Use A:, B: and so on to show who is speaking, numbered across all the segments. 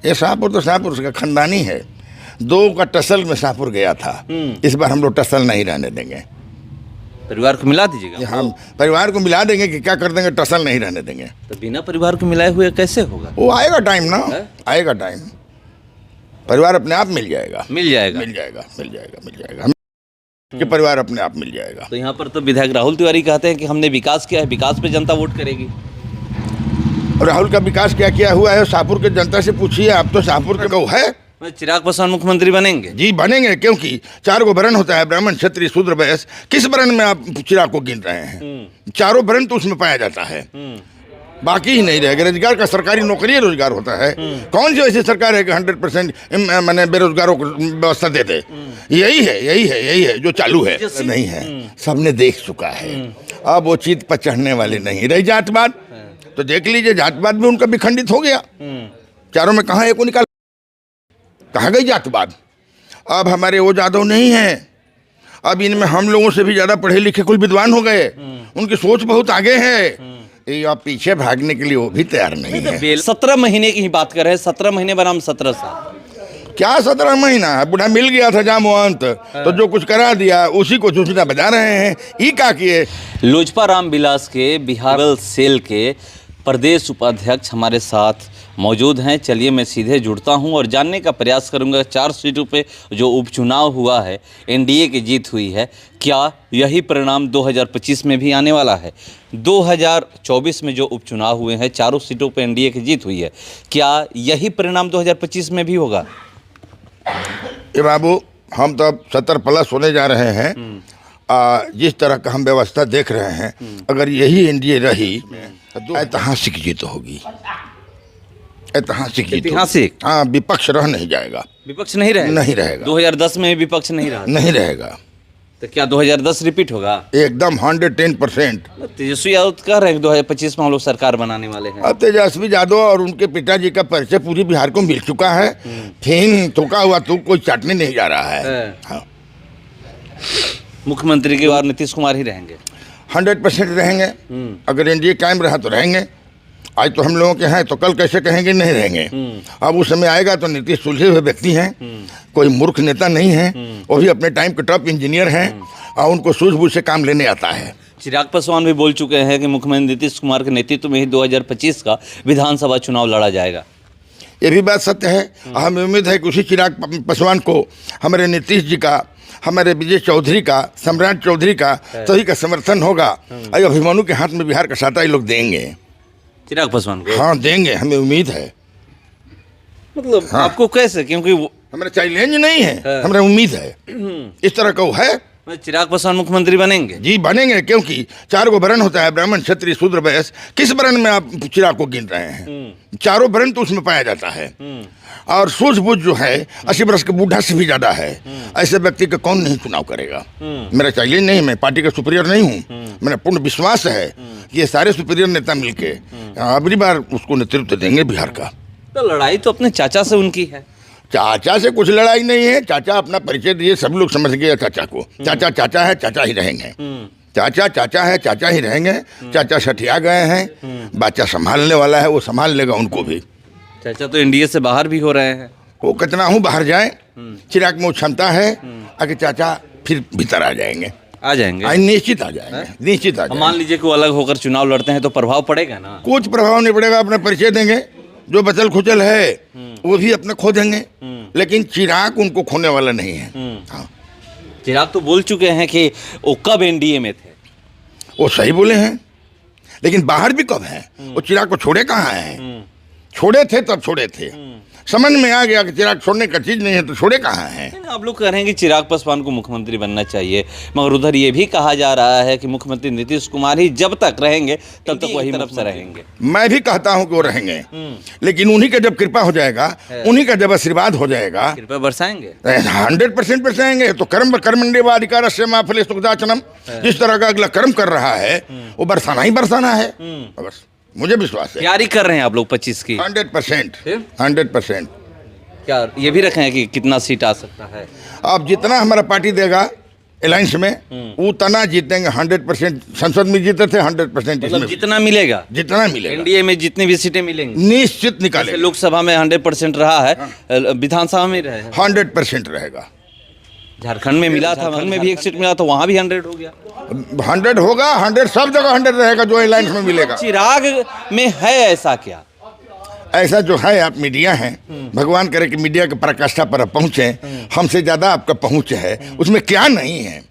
A: ये शाहपुर तो शाहपुर का खानदानी है। दो का टसल में शाहपुर गया था। इस बार हम लोग टसल नहीं रहने देंगे।
B: परिवार को मिला दीजिएगा।
A: हम परिवार को मिला देंगे कि क्या कर देंगे, टसल नहीं रहने देंगे।
B: तो बिना परिवार को मिलाए हुए कैसे होगा?
A: वो आएगा टाइम ना, आएगा टाइम, परिवार अपने आप मिल जाएगा।
B: मिल जाएगा,
A: मिल जाएगा, मिल जाएगा, मिल जाएगा, कि परिवार अपने आप मिल जाएगा।
B: तो यहाँ पर तो विधायक राहुल तिवारी कहते हैं कि हमने विकास किया है, विकास पे जनता वोट करेगी।
A: राहुल का विकास क्या किया हुआ है शाहपुर के जनता से पूछिए। आप तो शाहपुर के गौ है।
B: चिराग पासवान मुख्यमंत्री बनेंगे?
A: जी बनेंगे, क्योंकि 4 गो वर्ण होता है, ब्राह्मण, क्षत्रिय, शूद्र, वैश्य। किस वर्ण में आप चिराग को गिन रहे हैं? चारों वर्ण तो उसमें पाया जाता है, बाकी ही नहीं रहेगा। रोजगार का सरकारी नौकरी रोजगार होता है। कौन सी ऐसी सरकार है कि 100% मैंने बेरोजगारों को व्यवस्था दे दे? यही है, यही है, यही है जो चालू है। नहीं है, सबने देख चुका है। अब वो चीत पर चढ़ने वाले नहीं रही। जातवाद तो देख लीजिए, जातवाद भी उनका भी खंडित हो गया। चारों में कहाँ एक को निकाल, कहाँ गई जातवाद? अब हमारे वो जादव नहीं है। अब इनमें हम लोगों से भी ज्यादा पढ़े लिखे कुल विद्वान हो गए। उनकी सोच बहुत आगे है। ये आप पीछे भागने के लिए वो भी तैयार नहीं है।
B: 17 महीने की ही बात कर रहे हैं। 17 महीने बनाम 17 साल।
A: क्या 17 महीना? बुढ़ा मिल गया था जामवंत, तो जो कुछ करा दिया उसी को चूचना बजा रहे हैं। ये क्या किए?
B: लोजपा रामविलास के बिहार सेल के प्रदेश उपाध्यक्ष हमारे साथ मौजूद हैं। चलिए मैं सीधे जुड़ता हूं और जानने का प्रयास करूंगा 4 सीटों पे जो उपचुनाव हुआ है, एनडीए की जीत हुई है, क्या यही परिणाम 2025 में भी आने वाला है? 2024 में जो उपचुनाव हुए हैं, 4 सीटों पे एनडीए की जीत हुई है, क्या यही परिणाम 2025 में भी होगा?
A: ये बाबू, हम तो अब 70+ होने जा रहे हैं। जिस तरह का हम व्यवस्था देख रहे हैं, अगर यही एनडीए रही तो ऐतिहासिक जीत होगी। ऐतिहासिक जीत,
B: ऐतिहासिक।
A: हाँ, विपक्ष रह नहीं जाएगा।
B: विपक्ष नहीं रहेगा?
A: नहीं रहेगा।
B: 2010 में विपक्ष नहीं रहा?
A: नहीं रहेगा।
B: तो क्या 2010 रिपीट होगा?
A: एकदम 110%।
B: तेजस्वी यादव कह रहे हैं 2025 में हम लोग सरकार बनाने वाले हैं।
A: अब तेजस्वी यादव और उनके पिताजी का परिचय पूरी बिहार को मिल चुका है। फिर थूका हुआ तू कोई चाटने नहीं जा रहा है। हाँ।
B: मुख्यमंत्री के बाद नीतीश कुमार ही रहेंगे?
A: 100% रहेंगे। अगर एनडीए कायम रहा तो रहेंगे। आज तो हम लोगों के हैं, तो कल कैसे कहेंगे नहीं रहेंगे? अब उस समय आएगा तो नीतीश सुलझे हुए व्यक्ति हैं, कोई मूर्ख नेता नहीं है। वो भी अपने टाइम के टॉप इंजीनियर हैं और उनको सूझबूझ से काम लेने आता है।
B: चिराग पासवान भी बोल चुके हैं कि मुख्यमंत्री नीतीश कुमार के नेतृत्व में ही 2025 का विधानसभा चुनाव लड़ा जाएगा।
A: ये भी बात सत्य है। हमें उम्मीद है कि उसी चिराग पासवान को हमारे नीतीश जी का, हमारे विजय चौधरी का, सम्राट चौधरी का, सभी का समर्थन होगा। और अभिमानु के हाथ में बिहार का साता ये लोग देंगे।
B: चिराग पासवान को?
A: हाँ देंगे, हमें उम्मीद है।
B: मतलब हाँ। आपको कैसे? क्योंकि
A: हमारा चैलेंज नहीं है, हमारा उम्मीद है। इस तरह का वो है।
B: चिराग पासवान मुख्यमंत्री बनेंगे?
A: जी बनेंगे, क्योंकि 4 गो वर्ण होता है, ब्राह्मण, क्षत्रिय, शूद्र, वैश्य। किस वर्ण में आप चिराग को गिन रहे हैं? चारों वर्ण तो उसमें पाया जाता है। और सूझबूझ जो है 80 वर्ष के बूढ़ा से भी ज्यादा है। ऐसे व्यक्ति का कौन नहीं चुनाव करेगा? मेरा चैलेंज नहीं, मैं पार्टी का सुपीरियर नहीं हूँ। मेरा पूर्ण विश्वास है कि ये सारे सुपीरियर नेता मिलके अगली बार उसको नेतृत्व देंगे बिहार का।
B: तो लड़ाई तो अपने चाचा से उनकी है।
A: चाचा से कुछ लड़ाई नहीं है। चाचा अपना परिचय दिए, सब लोग समझ गए चाचा को। चाचा चाचा है, चाचा ही रहेंगे। चाचा चाचा है, चाचा ही रहेंगे। चाचा सठिया गए हैं, बच्चा संभालने वाला है, वो संभाल लेगा उनको भी।
B: चाचा तो एनडीए से बाहर भी हो रहे हैं।
A: वो कितना हूँ बाहर जाए, चिराग में क्षमता है, आगे चाचा फिर भीतर आ जाएंगे।
B: आ जाएंगे?
A: निश्चित आ जाएंगे, निश्चित आ जाएंगे।
B: मान लीजिए कि वो अलग होकर चुनाव लड़ते हैं तो प्रभाव पड़ेगा ना?
A: कुछ प्रभाव नहीं पड़ेगा। अपना परिचय देंगे, जो बचल खुचल है वो भी अपने खो देंगे, लेकिन चिराग उनको खोने वाला नहीं है। हाँ।
B: चिराग तो बोल चुके हैं कि वो कब एनडीए में थे।
A: वो सही बोले हैं, लेकिन बाहर भी कब हैं? वो चिराग को छोड़े कहाँ हैं? छोड़े थे तब छोड़े थे, समझ में आ गया कि चिराग छोड़ने का चीज नहीं है, तो छोड़े कहाँ हैं?
B: आप लोग कह रहे हैं कि चिराग पासवान को मुख्यमंत्री बनना चाहिए, मगर उधर ये भी कहा जा रहा है कि मुख्यमंत्री नीतीश कुमार ही जब तक रहेंगे तब तक वही तरफ से रहेंगे।
A: मैं भी कहता हूँ कि वो रहेंगे, लेकिन उन्हीं का जब कृपा हो जाएगा, उन्हीं का जब आशीर्वाद हो जाएगा,
B: कृपा बरसाएंगे,
A: 100% बरसाएंगे। तो कर्म कर्मण्येवाधिकार से मा फले सुखदाचनम, जिस तरह का अगला कर्म कर रहा है वो बरसाना ही बरसाना है। बस मुझे विश्वास है।
B: तैयारी कर रहे हैं आप लोग 25 की?
A: 100%।
B: क्या ये भी रखे हैं कि कितना सीट आ सकता है?
A: अब जितना हमारा पार्टी देगा अलायंस में उतना जीतेंगे 100%। संसद में जीते थे 100%।
B: मतलब जितना मिलेगा,
A: जितना मिलेगा
B: एनडीए में जितनी भी सीटें मिलेंगी
A: निश्चित
B: जैसे
A: निकालेंगे।
B: लोकसभा में 100% रहा है, विधानसभा में रहे
A: 100% रहेगा।
B: झारखंड में मिला था, झारखंड में भी एक सीट मिला तो वहाँ भी 100 हो गया।
A: 100 होगा, 100 सब जगह 100 रहेगा जो अलायंस में मिलेगा।
B: चिराग में है ऐसा क्या?
A: ऐसा जो है, आप मीडिया हैं, भगवान करे कि मीडिया के पराकाष्ठा पर आप पहुँचे, हमसे ज़्यादा आपका पहुँच है, उसमें क्या नहीं है,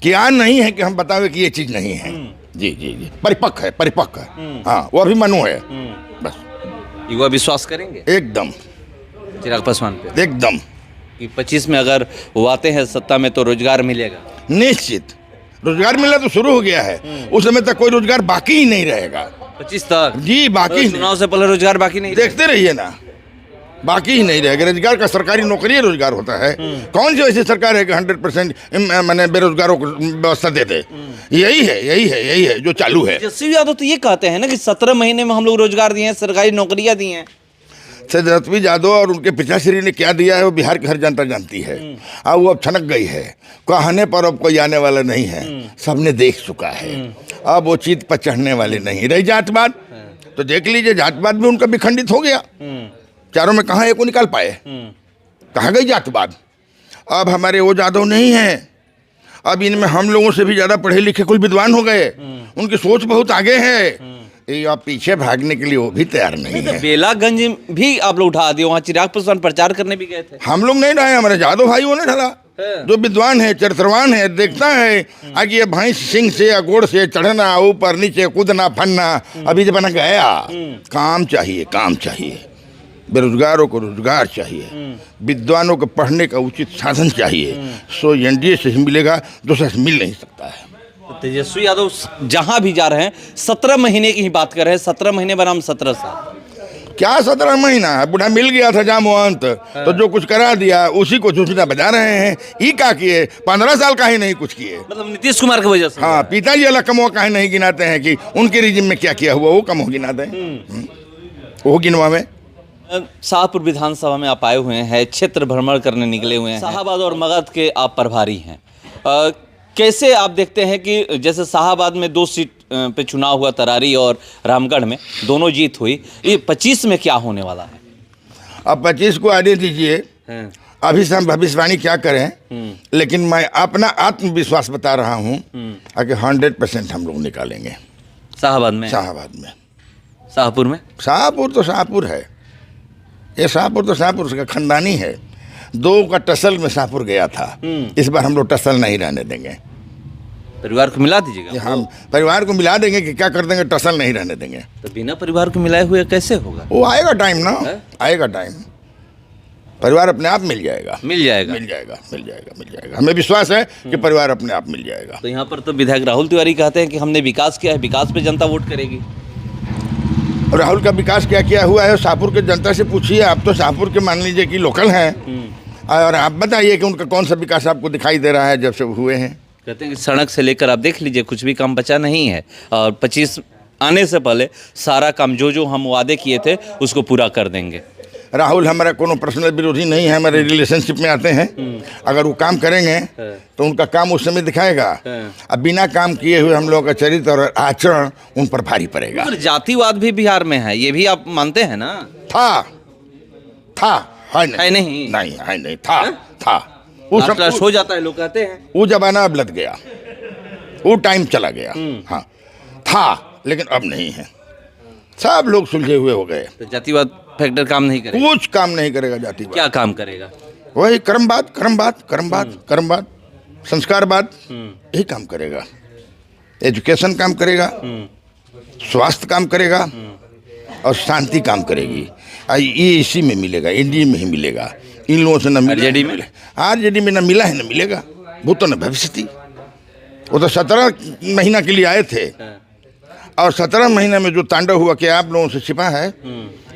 A: क्या नहीं है कि हम बतावे कि ये चीज़ नहीं है। जी जी जी, परिपक्व है, परिपक्व है। हाँ, वो अभिमन्यु है। बस
B: युवा विश्वास करेंगे
A: एकदम,
B: चिराग पासवान पे
A: एकदम
B: कि 25 में अगर वो आते हैं सत्ता में तो रोजगार मिलेगा।
A: निश्चित। रोजगार मिलना तो शुरू हो गया है, उस समय तक कोई रोजगार बाकी ही नहीं रहेगा।
B: 25 तक
A: जी बाकी
B: मतलब चुनाव से पहले रोजगार बाकी नहीं
A: देखते रहिए ना, बाकी ही नहीं रहेगा। रोजगार का सरकारी नौकरी रोजगार होता है। कौन सी ऐसी सरकार है कि 100% मैंने बेरोजगारों को व्यवस्था दे दे? यही है, यही है, यही है जो चालू है।
B: तेजस्वी यादव तो ये कहते हैं ना कि 17 महीने में हम लोग रोजगार दिए हैं, सरकारी नौकरियां दी हैं।
A: तेजस्वी यादव और उनके पिताश्री ने क्या दिया है वो बिहार की हर जनता जानती है। अब वो अब छनक गई है, कहने पर अब कोई आने वाला नहीं है, सबने देख चुका है। अब वो चीत पर चढ़ने वाले नहीं रही। जातवाद तो देख लीजिए, जातवाद भी उनका विखंडित हो गया। चारों में कहाँ एक को निकाल पाए, कहाँ गई जातवाद? अब हमारे वो यादव नहीं है, अब इनमें हम लोगों से भी ज़्यादा पढ़े लिखे कुल विद्वान हो गए, उनकी सोच बहुत आगे है। ये आप पीछे भागने के लिए वो भी तैयार नहीं है।
B: बेलागंज भी आप लोग उठा दिए, वहाँ चिराग पासवान प्रचार करने भी गए थे।
A: हम लोग नहीं ढाए, हमारे यादव भाई वो ने ढला, जो विद्वान है, चरित्रवान है, देखता है आगे ये भैंस सिंह से या गोड़ से चढ़ना, ऊपर नीचे कूदना फनना अभी जब बना गया। काम चाहिए, काम चाहिए, बेरोजगारों को रोजगार चाहिए, विद्वानों को पढ़ने का उचित साधन चाहिए। सो एनडीए से ही मिलेगा, दूसरा से मिल नहीं सकता है।
B: तेजस्वी यादव जहां भी जा रहे हैं 17 महीने की ही बात कर रहे हैं। 17 महीने बनाम 17 साल,
A: क्या 17 महीना है? बुढ़ा मिल गया था जामवंत, तो जो कुछ करा दिया उसी को चुचना बजा रहे हैं। ई क्या किए? 15 साल का ही नहीं कुछ किए।
B: मतलब नीतीश कुमार की वजह से।
A: हाँ, पिताजी अलग कमो काहे नहीं गिनाते हैं कि उनके रिजिम में क्या किया हुआ वो कम हो गिना दें। वो गिनवा में
B: शाहपुर विधानसभा में आप आए हुए हैं, क्षेत्र भ्रमण करने निकले हुए हैं। शाहाबाद और मगध के आप प्रभारी हैं। कैसे आप देखते हैं कि जैसे शाहाबाद में 2 सीट पे चुनाव हुआ, तरारी और रामगढ़ में दोनों जीत हुई, ये 25 में क्या होने वाला है?
A: अब 25 को आने दीजिए, अभी से हम भविष्यवाणी क्या करें, लेकिन मैं अपना आत्मविश्वास बता रहा हूँ कि 100% हम लोग निकालेंगे।
B: शाहाबाद में?
A: शाहाबाद में।
B: शाहपुर में?
A: शाहपुर तो शाहपुर है, ये शाहपुर तो शाहपुर का खानदानी है। 2 का टसल में शाहपुर गया था, इस बार हम लोग टसल नहीं रहने देंगे।
B: परिवार को मिला दीजिएगा?
A: हम परिवार को मिला देंगे कि क्या कर देंगे, टसल नहीं रहने देंगे।
B: तो बिना परिवार को मिलाए हुए कैसे होगा?
A: वो आएगा टाइम ना, आएगा टाइम, परिवार अपने आप मिल जाएगा।
B: मिल जाएगा,
A: मिल जाएगा, मिल जाएगा, मिल जाएगा। हमें विश्वास है कि परिवार अपने आप मिल जाएगा।
B: तो यहाँ पर तो विधायक राहुल तिवारी कहते हैं कि हमने विकास किया है, विकास पे जनता वोट करेगी।
A: राहुल का विकास क्या किया हुआ है शाहपुर के जनता से पूछिए। आप तो शाहपुर के मान लीजिए कि लोकल हैं, और आप बताइए कि उनका कौन सा विकास आपको दिखाई दे रहा है जब से हुए हैं।
B: कहते हैं कि सड़क से लेकर आप देख लीजिए कुछ भी काम बचा नहीं है, और 25 आने से पहले सारा काम जो हम वादे किए थे उसको पूरा कर देंगे।
A: राहुल हमारा कोनो पर्सनल विरोधी नहीं है, हमारे रिलेशनशिप में आते हैं। अगर वो काम करेंगे तो उनका काम उस समय दिखाएगा। अब बिना काम किए हुए हम लोगों का चरित्र और आचरण उन पर भारी पड़ेगा।
B: पर जातिवाद भी बिहार में है, ये भी आप मानते हैं ना?
A: था है नहीं?
B: है नहीं,
A: नहीं है नहीं, था
B: वो सब हो जाता है, लोग कहते हैं।
A: वो जमाना अब लग गया, वो टाइम चला गया। हाँ था, लेकिन अब नहीं है, सब लोग सुलझे हुए हो गए।
B: तो जातिवाद फैक्टर काम नहीं करेगा?
A: कुछ काम नहीं करेगा जातिवाद।
B: क्या काम करेगा?
A: वही कर्मवाद, संस्कारवाद, यही काम करेगा। एजुकेशन काम करेगा, स्वास्थ्य काम करेगा, और शांति काम करेगी। ये इसी में मिलेगा, एनडीए में ही मिलेगा। इन लोगों से न मिला, आरजेडी में न मिला है, न मिलेगा। भूत न भविष्यति। वो तो 17 महीना के लिए आए थे, और 17 महीने में जो तांडव हुआ कि आप लोगों से छिपा है,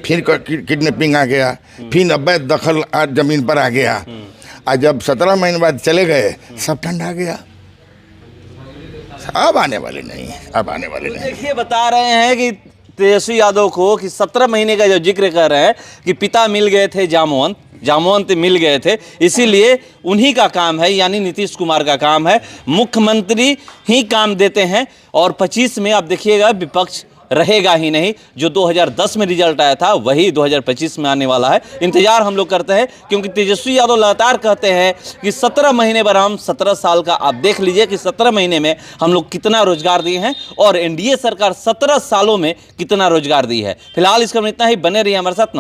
A: फिर किडनैपिंग आ गया, फिर अवैध दखल जमीन पर आ गया, और जब 17 महीने बाद चले गए सब ठंडा गया। अब आने वाले नहीं है, अब आने वाले नहीं।
B: देखिए, बता रहे हैं कि तेजस्वी यादव को कि 17 महीने का जो जिक्र कर रहे हैं कि पिता मिल गए थे जामवंत, जामवंत मिल गए थे, इसीलिए उन्हीं का काम है, यानी नीतीश कुमार का काम है। मुख्यमंत्री ही काम देते हैं और 25 में आप देखिएगा विपक्ष रहेगा ही नहीं। जो 2010 में रिजल्ट आया था वही 2025 में आने वाला है। इंतजार हम लोग करते हैं, क्योंकि तेजस्वी यादव लगातार कहते हैं कि 17 महीने पर हम 17 साल का, आप देख लीजिए कि 17 महीने में हम लोग कितना रोजगार दिए हैं और एनडीए सरकार 17 सालों में कितना रोजगार दी है। फिलहाल इसका इतना ही, बने रहिए हमारे साथ।